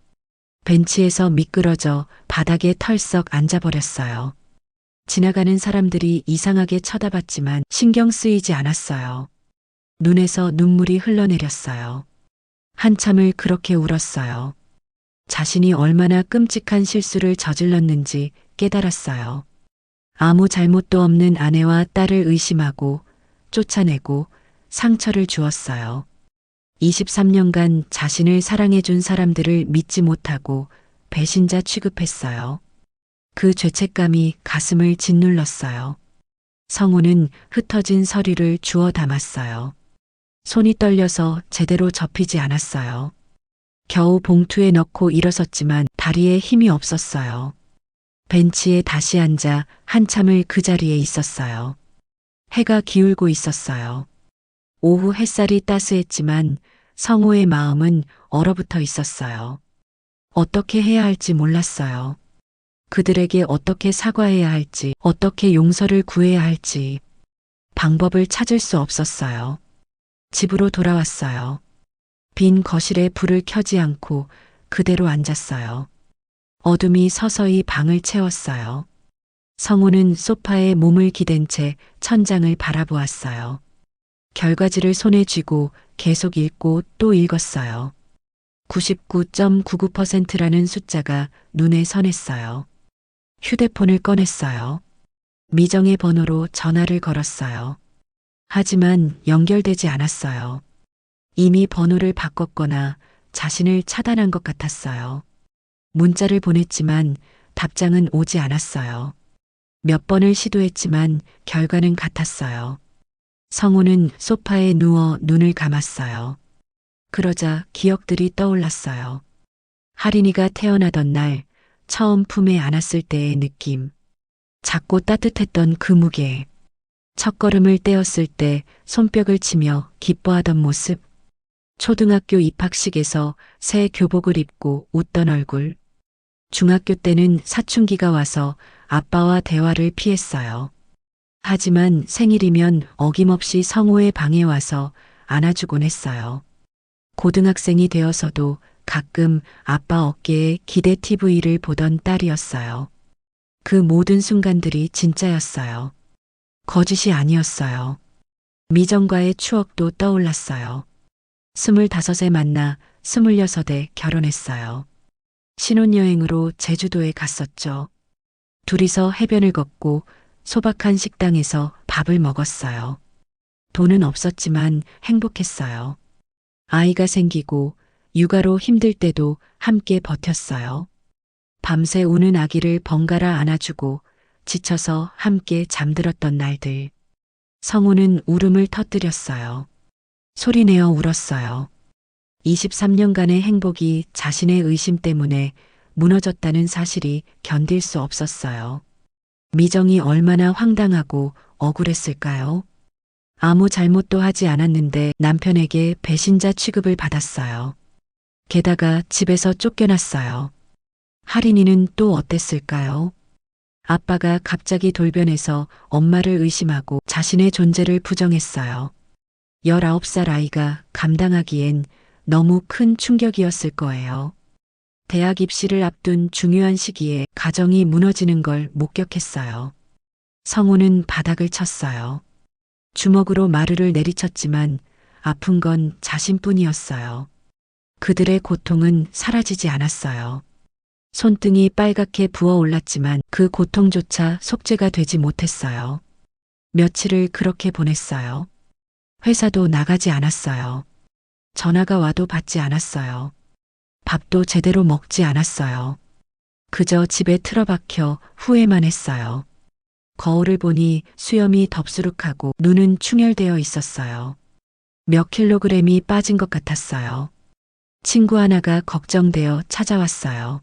벤치에서 미끄러져 바닥에 털썩 앉아버렸어요. 지나가는 사람들이 이상하게 쳐다봤지만 신경 쓰이지 않았어요. 눈에서 눈물이 흘러내렸어요. 한참을 그렇게 울었어요. 자신이 얼마나 끔찍한 실수를 저질렀는지 깨달았어요. 아무 잘못도 없는 아내와 딸을 의심하고 쫓아내고 상처를 주었어요. 23년간 자신을 사랑해준 사람들을 믿지 못하고 배신자 취급했어요. 그 죄책감이 가슴을 짓눌렀어요. 성우는 흩어진 서류를 주워 담았어요. 손이 떨려서 제대로 접히지 않았어요. 겨우 봉투에 넣고 일어섰지만 다리에 힘이 없었어요. 벤치에 다시 앉아 한참을 그 자리에 있었어요. 해가 기울고 있었어요. 오후 햇살이 따스했지만 성우의 마음은 얼어붙어 있었어요. 어떻게 해야 할지 몰랐어요. 그들에게 어떻게 사과해야 할지, 어떻게 용서를 구해야 할지 방법을 찾을 수 없었어요. 집으로 돌아왔어요. 빈 거실에 불을 켜지 않고 그대로 앉았어요. 어둠이 서서히 방을 채웠어요. 성우는 소파에 몸을 기댄 채 천장을 바라보았어요. 결과지를 손에 쥐고 계속 읽고 또 읽었어요. 99.99%라는 숫자가 눈에 선했어요. 휴대폰을 꺼냈어요. 미정의 번호로 전화를 걸었어요. 하지만 연결되지 않았어요. 이미 번호를 바꿨거나 자신을 차단한 것 같았어요. 문자를 보냈지만 답장은 오지 않았어요. 몇 번을 시도했지만 결과는 같았어요. 성우는 소파에 누워 눈을 감았어요. 그러자 기억들이 떠올랐어요. 하린이가 태어나던 날 처음 품에 안았을 때의 느낌. 작고 따뜻했던 그 무게. 첫걸음을 떼었을 때 손뼉을 치며 기뻐하던 모습. 초등학교 입학식에서 새 교복을 입고 웃던 얼굴. 중학교 때는 사춘기가 와서 아빠와 대화를 피했어요. 하지만 생일이면 어김없이 성호의 방에 와서 안아주곤 했어요. 고등학생이 되어서도 가끔 아빠 어깨에 기대 TV를 보던 딸이었어요. 그 모든 순간들이 진짜였어요. 거짓이 아니었어요. 미정과의 추억도 떠올랐어요. 25에 만나 26에 결혼했어요. 신혼여행으로 제주도에 갔었죠. 둘이서 해변을 걷고 소박한 식당에서 밥을 먹었어요. 돈은 없었지만 행복했어요. 아이가 생기고 육아로 힘들 때도 함께 버텼어요. 밤새 우는 아기를 번갈아 안아주고 지쳐서 함께 잠들었던 날들. 성우는 울음을 터뜨렸어요. 소리내어 울었어요. 23년간의 행복이 자신의 의심 때문에 무너졌다는 사실이 견딜 수 없었어요. 미정이 얼마나 황당하고 억울했을까요? 아무 잘못도 하지 않았는데 남편에게 배신자 취급을 받았어요. 게다가 집에서 쫓겨났어요. 할인이는 또 어땠을까요? 아빠가 갑자기 돌변해서 엄마를 의심하고 자신의 존재를 부정했어요. 19살 아이가 감당하기엔 너무 큰 충격이었을 거예요. 대학 입시를 앞둔 중요한 시기에 가정이 무너지는 걸 목격했어요. 성우는 바닥을 쳤어요. 주먹으로 마루를 내리쳤지만 아픈 건 자신뿐이었어요. 그들의 고통은 사라지지 않았어요. 손등이 빨갛게 부어올랐지만 그 고통조차 속죄가 되지 못했어요. 며칠을 그렇게 보냈어요. 회사도 나가지 않았어요. 전화가 와도 받지 않았어요. 밥도 제대로 먹지 않았어요. 그저 집에 틀어박혀 후회만 했어요. 거울을 보니 수염이 덥수룩하고 눈은 충혈되어 있었어요. 몇 킬로그램이 빠진 것 같았어요. 친구 하나가 걱정되어 찾아왔어요.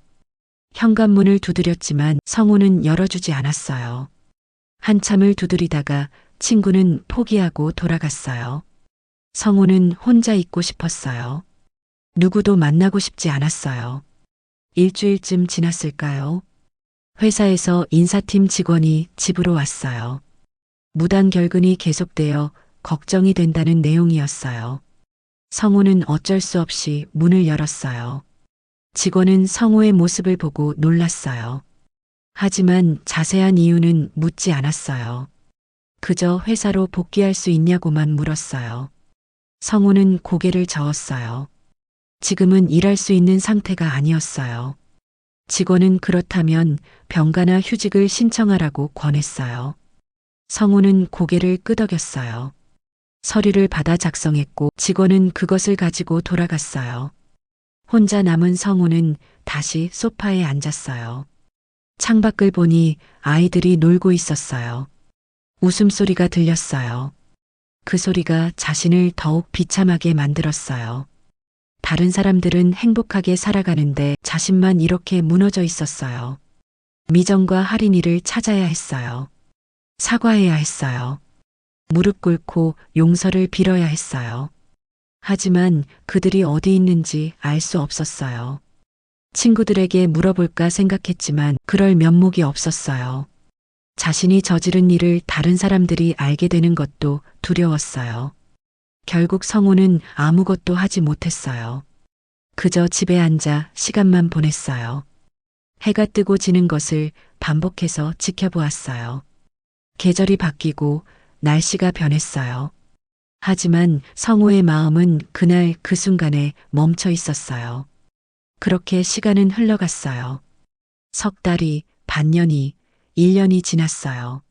현관문을 두드렸지만 성우는 열어주지 않았어요. 한참을 두드리다가 친구는 포기하고 돌아갔어요. 성우는 혼자 있고 싶었어요. 누구도 만나고 싶지 않았어요. 일주일쯤 지났을까요? 회사에서 인사팀 직원이 집으로 왔어요. 무단 결근이 계속되어 걱정이 된다는 내용이었어요. 성우는 어쩔 수 없이 문을 열었어요. 직원은 성우의 모습을 보고 놀랐어요. 하지만 자세한 이유는 묻지 않았어요. 그저 회사로 복귀할 수 있냐고만 물었어요. 성우는 고개를 저었어요. 지금은 일할 수 있는 상태가 아니었어요. 직원은 그렇다면 병가나 휴직을 신청하라고 권했어요. 성우는 고개를 끄덕였어요. 서류를 받아 작성했고 직원은 그것을 가지고 돌아갔어요. 혼자 남은 성우는 다시 소파에 앉았어요. 창밖을 보니 아이들이 놀고 있었어요. 웃음소리가 들렸어요. 그 소리가 자신을 더욱 비참하게 만들었어요. 다른 사람들은 행복하게 살아가는데 자신만 이렇게 무너져 있었어요. 미정과 할인이를 찾아야 했어요. 사과해야 했어요. 무릎 꿇고 용서를 빌어야 했어요. 하지만 그들이 어디 있는지 알 수 없었어요. 친구들에게 물어볼까 생각했지만 그럴 면목이 없었어요. 자신이 저지른 일을 다른 사람들이 알게 되는 것도 두려웠어요. 결국 성우는 아무것도 하지 못했어요. 그저 집에 앉아 시간만 보냈어요. 해가 뜨고 지는 것을 반복해서 지켜보았어요. 계절이 바뀌고 날씨가 변했어요. 하지만 성우의 마음은 그날 그 순간에 멈춰 있었어요. 그렇게 시간은 흘러갔어요. 석 달이, 반년이, 1년이 지났어요.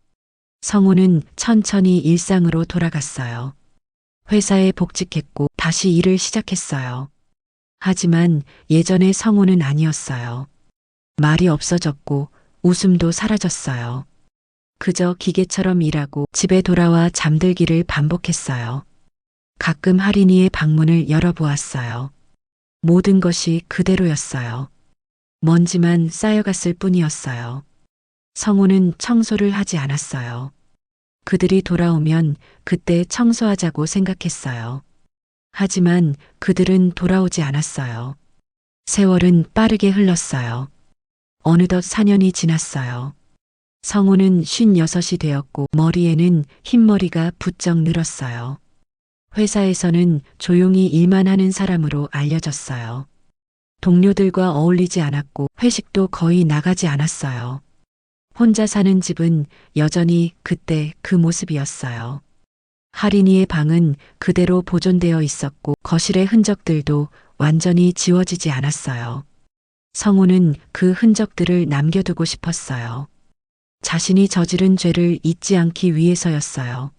성우는 천천히 일상으로 돌아갔어요. 회사에 복직했고 다시 일을 시작했어요. 하지만 예전의 성우는 아니었어요. 말이 없어졌고 웃음도 사라졌어요. 그저 기계처럼 일하고 집에 돌아와 잠들기를 반복했어요. 가끔 할인이의 방문을 열어보았어요. 모든 것이 그대로였어요. 먼지만 쌓여갔을 뿐이었어요. 성우는 청소를 하지 않았어요. 그들이 돌아오면 그때 청소하자고 생각했어요. 하지만 그들은 돌아오지 않았어요. 세월은 빠르게 흘렀어요. 어느덧 4년이 지났어요. 성우는 56이 되었고 머리에는 흰머리가 부쩍 늘었어요. 회사에서는 조용히 일만 하는 사람으로 알려졌어요. 동료들과 어울리지 않았고 회식도 거의 나가지 않았어요. 혼자 사는 집은 여전히 그때 그 모습이었어요. 할인이의 방은 그대로 보존되어 있었고 거실의 흔적들도 완전히 지워지지 않았어요. 성우는 그 흔적들을 남겨두고 싶었어요. 자신이 저지른 죄를 잊지 않기 위해서였어요.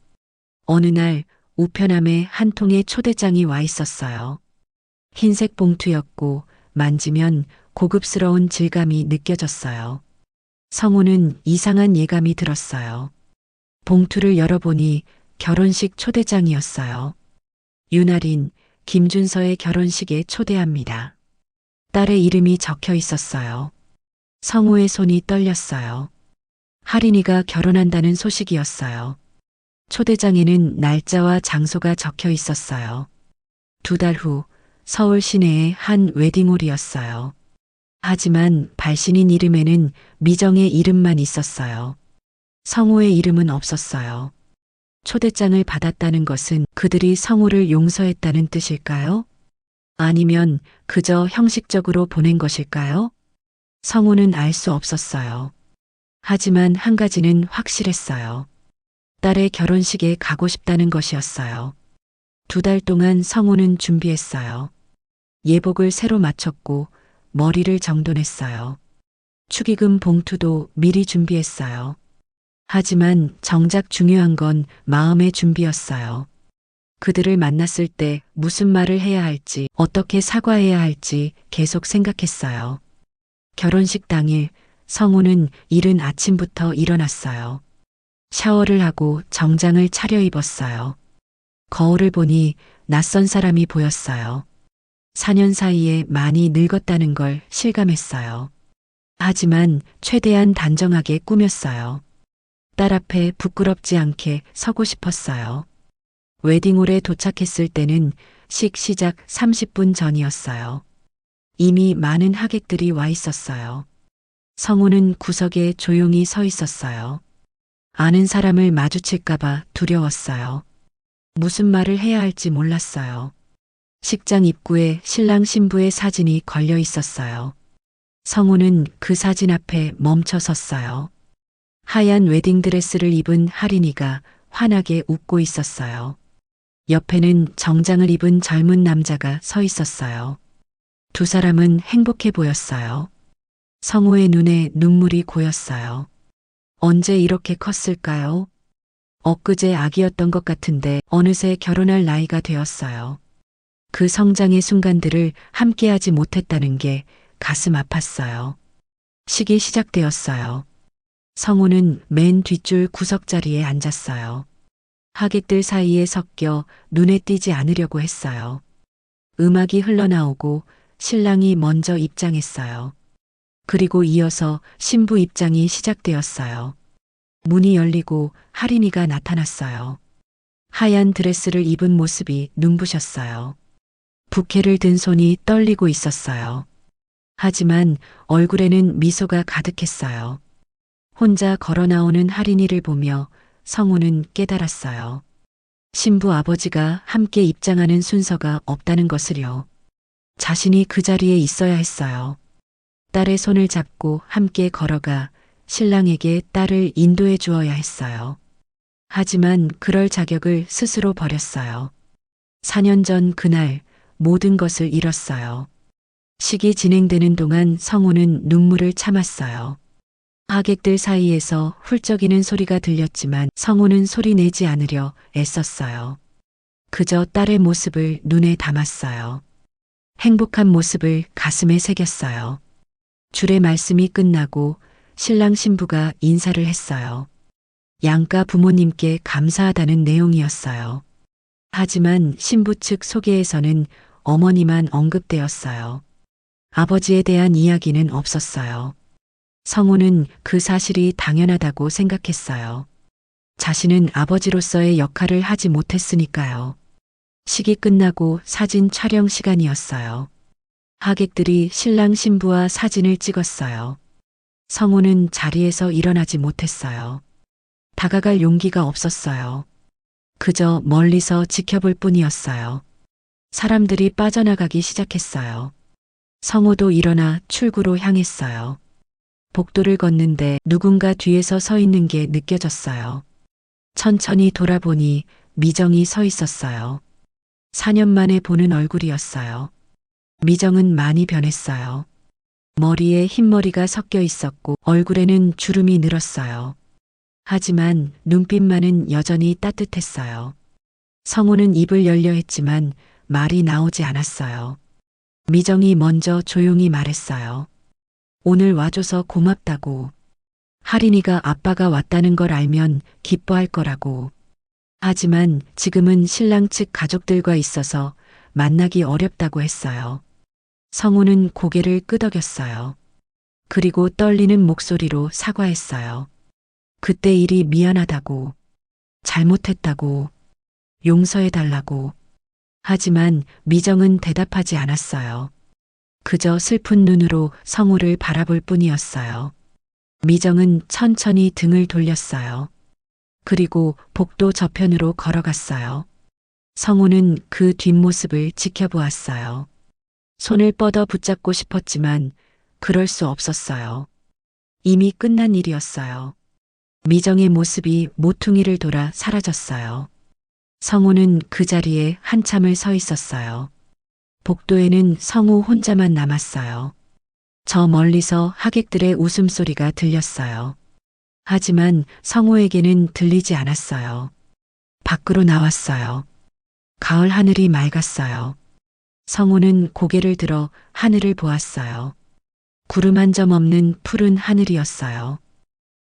어느 날 우편함에 한 통의 초대장이 와 있었어요. 흰색 봉투였고 만지면 고급스러운 질감이 느껴졌어요. 성우는 이상한 예감이 들었어요. 봉투를 열어보니 결혼식 초대장이었어요. 윤아린, 김준서의 결혼식에 초대합니다. 딸의 이름이 적혀 있었어요. 성우의 손이 떨렸어요. 할인이가 결혼한다는 소식이었어요. 초대장에는 날짜와 장소가 적혀 있었어요. 2달 후 서울 시내의 한 웨딩홀이었어요. 하지만 발신인 이름에는 미정의 이름만 있었어요. 성우의 이름은 없었어요. 초대장을 받았다는 것은 그들이 성우를 용서했다는 뜻일까요? 아니면 그저 형식적으로 보낸 것일까요? 성우는 알 수 없었어요. 하지만 한 가지는 확실했어요. 딸의 결혼식에 가고 싶다는 것이었어요. 2달 동안 성우는 준비했어요. 예복을 새로 맞췄고 머리를 정돈했어요. 축의금 봉투도 미리 준비했어요. 하지만 정작 중요한 건 마음의 준비였어요. 그들을 만났을 때 무슨 말을 해야 할지, 어떻게 사과해야 할지 계속 생각했어요. 결혼식 당일 성우는 이른 아침부터 일어났어요. 샤워를 하고 정장을 차려입었어요. 거울을 보니 낯선 사람이 보였어요. 4년 사이에 많이 늙었다는 걸 실감했어요. 하지만 최대한 단정하게 꾸몄어요. 딸 앞에 부끄럽지 않게 서고 싶었어요. 웨딩홀에 도착했을 때는 시작 30분 전이었어요. 이미 많은 하객들이 와 있었어요. 성우는 구석에 조용히 서 있었어요. 아는 사람을 마주칠까봐 두려웠어요. 무슨 말을 해야 할지 몰랐어요. 식장 입구에 신랑 신부의 사진이 걸려 있었어요. 성우는 그 사진 앞에 멈춰 섰어요. 하얀 웨딩드레스를 입은 할인이가 환하게 웃고 있었어요. 옆에는 정장을 입은 젊은 남자가 서 있었어요. 두 사람은 행복해 보였어요. 성우의 눈에 눈물이 고였어요. 언제 이렇게 컸을까요? 엊그제 아기였던 것 같은데 어느새 결혼할 나이가 되었어요. 그 성장의 순간들을 함께하지 못했다는 게 가슴 아팠어요. 식이 시작되었어요. 성우는 맨 뒷줄 구석자리에 앉았어요. 하객들 사이에 섞여 눈에 띄지 않으려고 했어요. 음악이 흘러나오고 신랑이 먼저 입장했어요. 그리고 이어서 신부 입장이 시작되었어요. 문이 열리고 할인이가 나타났어요. 하얀 드레스를 입은 모습이 눈부셨어요. 부케를 든 손이 떨리고 있었어요. 하지만 얼굴에는 미소가 가득했어요. 혼자 걸어 나오는 할인이를 보며 성우는 깨달았어요. 신부 아버지가 함께 입장하는 순서가 없다는 것을요. 자신이 그 자리에 있어야 했어요. 딸의 손을 잡고 함께 걸어가 신랑에게 딸을 인도해 주어야 했어요. 하지만 그럴 자격을 스스로 버렸어요. 4년 전 그날 모든 것을 잃었어요. 식이 진행되는 동안 성우는 눈물을 참았어요. 하객들 사이에서 훌쩍이는 소리가 들렸지만 성우는 소리 내지 않으려 애썼어요. 그저 딸의 모습을 눈에 담았어요. 행복한 모습을 가슴에 새겼어요. 줄의 말씀이 끝나고 신랑 신부가 인사를 했어요. 양가 부모님께 감사하다는 내용이었어요. 하지만 신부 측 소개에서는 어머니만 언급되었어요. 아버지에 대한 이야기는 없었어요. 성우는 그 사실이 당연하다고 생각했어요. 자신은 아버지로서의 역할을 하지 못했으니까요. 식이 끝나고 사진 촬영 시간이었어요. 하객들이 신랑 신부와 사진을 찍었어요. 성우는 자리에서 일어나지 못했어요. 다가갈 용기가 없었어요. 그저 멀리서 지켜볼 뿐이었어요. 사람들이 빠져나가기 시작했어요. 성우도 일어나 출구로 향했어요. 복도를 걷는데 누군가 뒤에서 서 있는 게 느껴졌어요. 천천히 돌아보니 미정이 서 있었어요. 4년 만에 보는 얼굴이었어요. 미정은 많이 변했어요. 머리에 흰머리가 섞여 있었고 얼굴에는 주름이 늘었어요. 하지만 눈빛만은 여전히 따뜻했어요. 성우는 입을 열려 했지만 말이 나오지 않았어요. 미정이 먼저 조용히 말했어요. 오늘 와줘서 고맙다고. 하린이가 아빠가 왔다는 걸 알면 기뻐할 거라고. 하지만 지금은 신랑 측 가족들과 있어서 만나기 어렵다고 했어요. 성우는 고개를 끄덕였어요. 그리고 떨리는 목소리로 사과했어요. 그때 일이 미안하다고, 잘못했다고, 용서해달라고. 하지만 미정은 대답하지 않았어요. 그저 슬픈 눈으로 성우를 바라볼 뿐이었어요. 미정은 천천히 등을 돌렸어요. 그리고 복도 저편으로 걸어갔어요. 성우는 그 뒷모습을 지켜보았어요. 손을 뻗어 붙잡고 싶었지만 그럴 수 없었어요. 이미 끝난 일이었어요. 미정의 모습이 모퉁이를 돌아 사라졌어요. 성우는 그 자리에 한참을 서 있었어요. 복도에는 성우 혼자만 남았어요. 저 멀리서 하객들의 웃음소리가 들렸어요. 하지만 성우에게는 들리지 않았어요. 밖으로 나왔어요. 가을 하늘이 맑았어요. 성우는 고개를 들어 하늘을 보았어요. 구름 한 점 없는 푸른 하늘이었어요.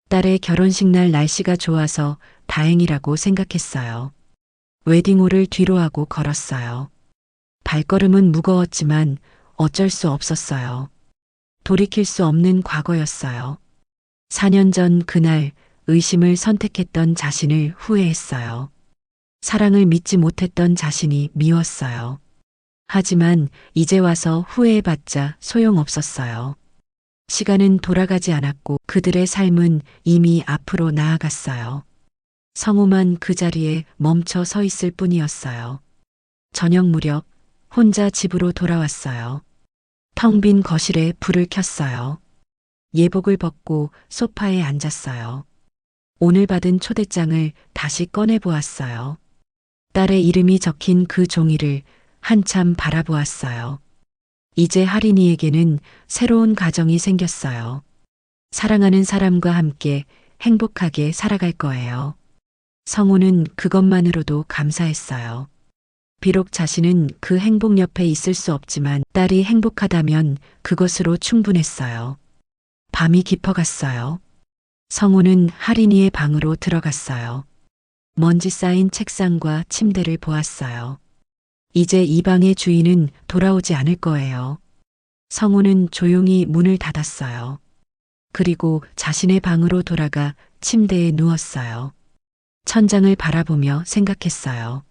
딸의 결혼식 날 날씨가 좋아서 다행이라고 생각했어요. 웨딩홀을 뒤로 하고 걸었어요. 발걸음은 무거웠지만 어쩔 수 없었어요. 돌이킬 수 없는 과거였어요. 4년 전 그날 의심을 선택했던 자신을 후회했어요. 사랑을 믿지 못했던 자신이 미웠어요. 하지만 이제 와서 후회해봤자 소용없었어요. 시간은 돌아가지 않았고 그들의 삶은 이미 앞으로 나아갔어요. 성우만 그 자리에 멈춰 서 있을 뿐이었어요. 저녁 무렵 혼자 집으로 돌아왔어요. 텅 빈 거실에 불을 켰어요. 예복을 벗고 소파에 앉았어요. 오늘 받은 초대장을 다시 꺼내 보았어요. 딸의 이름이 적힌 그 종이를 한참 바라보았어요. 이제 하린이에게는 새로운 가정이 생겼어요. 사랑하는 사람과 함께 행복하게 살아갈 거예요. 성우는 그것만으로도 감사했어요. 비록 자신은 그 행복 옆에 있을 수 없지만 딸이 행복하다면 그것으로 충분했어요. 밤이 깊어갔어요. 성우는 하린이의 방으로 들어갔어요. 먼지 쌓인 책상과 침대를 보았어요. 이제 이 방의 주인은 돌아오지 않을 거예요. 성우는 조용히 문을 닫았어요. 그리고 자신의 방으로 돌아가 침대에 누웠어요. 천장을 바라보며 생각했어요.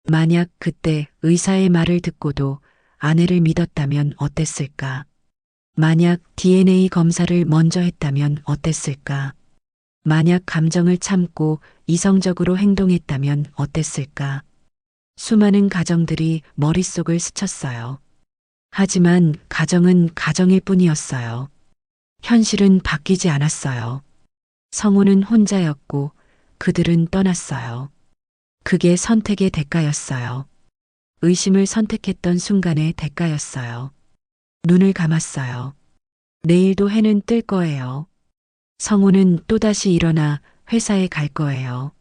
만약 그때 의사의 말을 듣고도 아내를 믿었다면 어땠을까? 만약 DNA 검사를 먼저 했다면 어땠을까? 만약 감정을 참고 이성적으로 행동했다면 어땠을까? 수많은 가정들이 머릿속을 스쳤어요. 하지만 가정은 가정일 뿐이었어요. 현실은 바뀌지 않았어요. 성우는 혼자였고 그들은 떠났어요. 그게 선택의 대가였어요. 의심을 선택했던 순간의 대가였어요. 눈을 감았어요. 내일도 해는 뜰 거예요. 성우는 또다시 일어나 회사에 갈 거예요.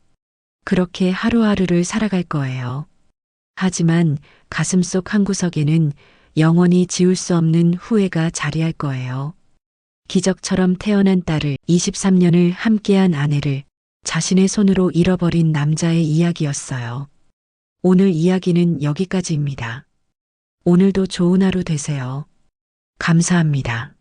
그렇게 하루하루를 살아갈 거예요. 하지만 가슴속 한구석에는 영원히 지울 수 없는 후회가 자리할 거예요. 기적처럼 태어난 딸을 23년을 함께한 아내를 자신의 손으로 잃어버린 남자의 이야기였어요. 오늘 이야기는 여기까지입니다. 오늘도 좋은 하루 되세요. 감사합니다.